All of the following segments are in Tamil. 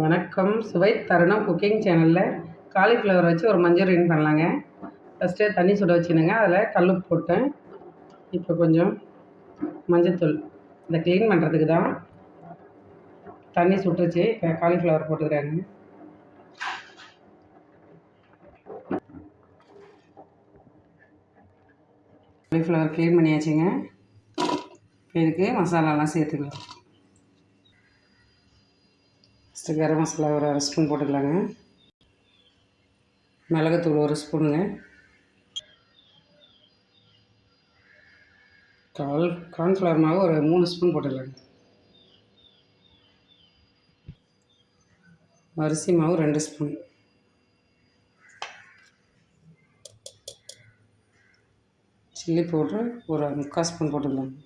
வணக்கம். சுவை தருணம் குக்கிங் சேனலில் காலிஃப்ளவர் வச்சு ஒரு மஞ்சூரியன் பண்ணலாங்க. ஃபஸ்ட்டு தண்ணி சுட வச்சுனுங்க. அதில் கல்லுப்பு போட்டேன். இப்போ கொஞ்சம் மஞ்சத்தூள் இதை க்ளீன் பண்ணுறதுக்கு தான். தண்ணி சுட்டுச்சு. இப்போ காலிஃப்ளவர் போட்டுக்கிறாங்க. காலிஃப்ளவர் க்ளீன் பண்ணியாச்சுங்க. இதுக்கு மசாலாலாம் சேர்த்துக்கலாம். ஃபஸ்ட்டு கரம் மசாலா ஒரு அரை ஸ்பூன் போட்டுக்கலாங்க. மிளகுத்தூள் ஒரு ஸ்பூனுங்க. கார்ன்ஃப்ளவர் மாவு ஒரு 3 ஸ்பூன் போட்டுக்கலாங்க. அரிசி மாவு 2 ஸ்பூன். சில்லி பவுட்ரு ஒரு 3/4 ஸ்பூன் போட்டுக்கலாங்க.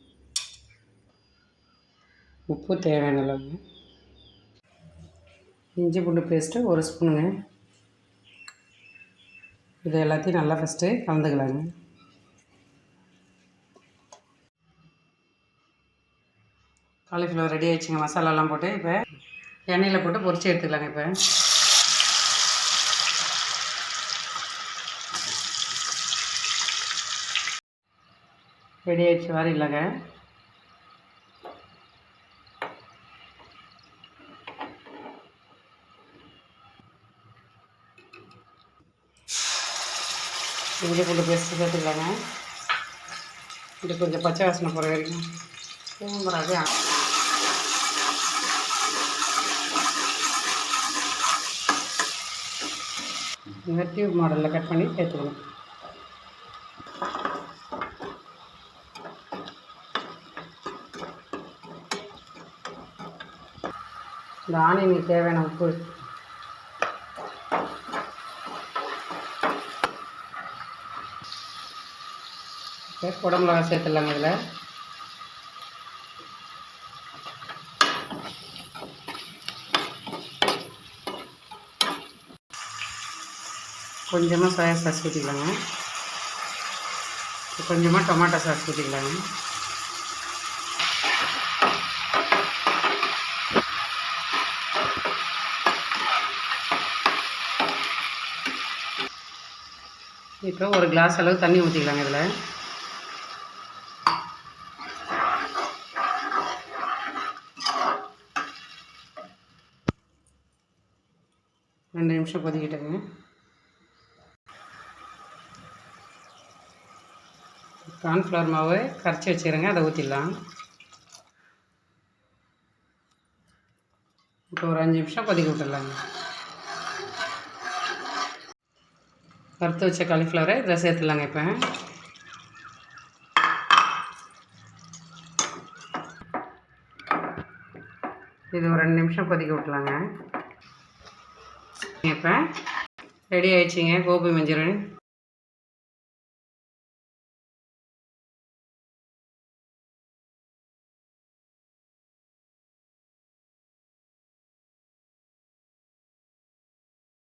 உப்பு தேவையான அளவுங்க. இஞ்சி பூண்டு பேஸ்ட்டு ஒரு ஸ்பூனுங்க. இது எல்லாத்தையும் நல்லா ஃபஸ்ட்டு கலந்துக்கலாங்க. காலிஃப்ளவர் ரெடி ஆகிடுச்சுங்க. மசாலாலாம் போட்டு இப்போ எண்ணெயில் போட்டு பொரிச்சு எடுத்துக்கலாங்க. இப்போ ரெடி ஆகிடுச்சு. வாரி இல்லைங்க. இஞ்சி பூண்டு பேஸ்ட்டு சேர்த்துக்கலாங்க. இது கொஞ்சம் பச்சை வாசனை போகிற வரைக்கும் தூங்குறாது. இந்த டியூப் மாடலில் கட் பண்ணி சேர்த்துக்கணும். இந்த ஆனியனுக்கு தேவையான உப்பு, குடமிளகா சேர்த்துடலாங்க. இதில் கொஞ்சமாக சோயா சாஸ் ஊற்றிக்கலாங்க. கொஞ்சமாக டொமாட்டோ சாஸ் ஊற்றிக்கலாங்க. இப்போ ஒரு கிளாஸ் அளவு தண்ணி ஊற்றிக்கலாங்க. இதில் ரெண்டு நிமிஷம் கொதிக்கிட்டுங்க. கார்ன்ஃப்ளவர் மாவு கரைச்சி வச்சுக்கிறேங்க. அதை ஊற்றிடலாம். இப்போ ஒரு 5 நிமிஷம் கொதிக்க விட்டுடலாங்க. வறுத்து வச்ச காலிஃப்ளவரை இதில் சேர்த்துடலாங்க. இப்போ இது ஒரு 2 நிமிஷம் கொதிக்க விட்டுலாங்க. இப்போ ரெடி ஆகிடுச்சிங்க கோபி மஞ்சூரியன்.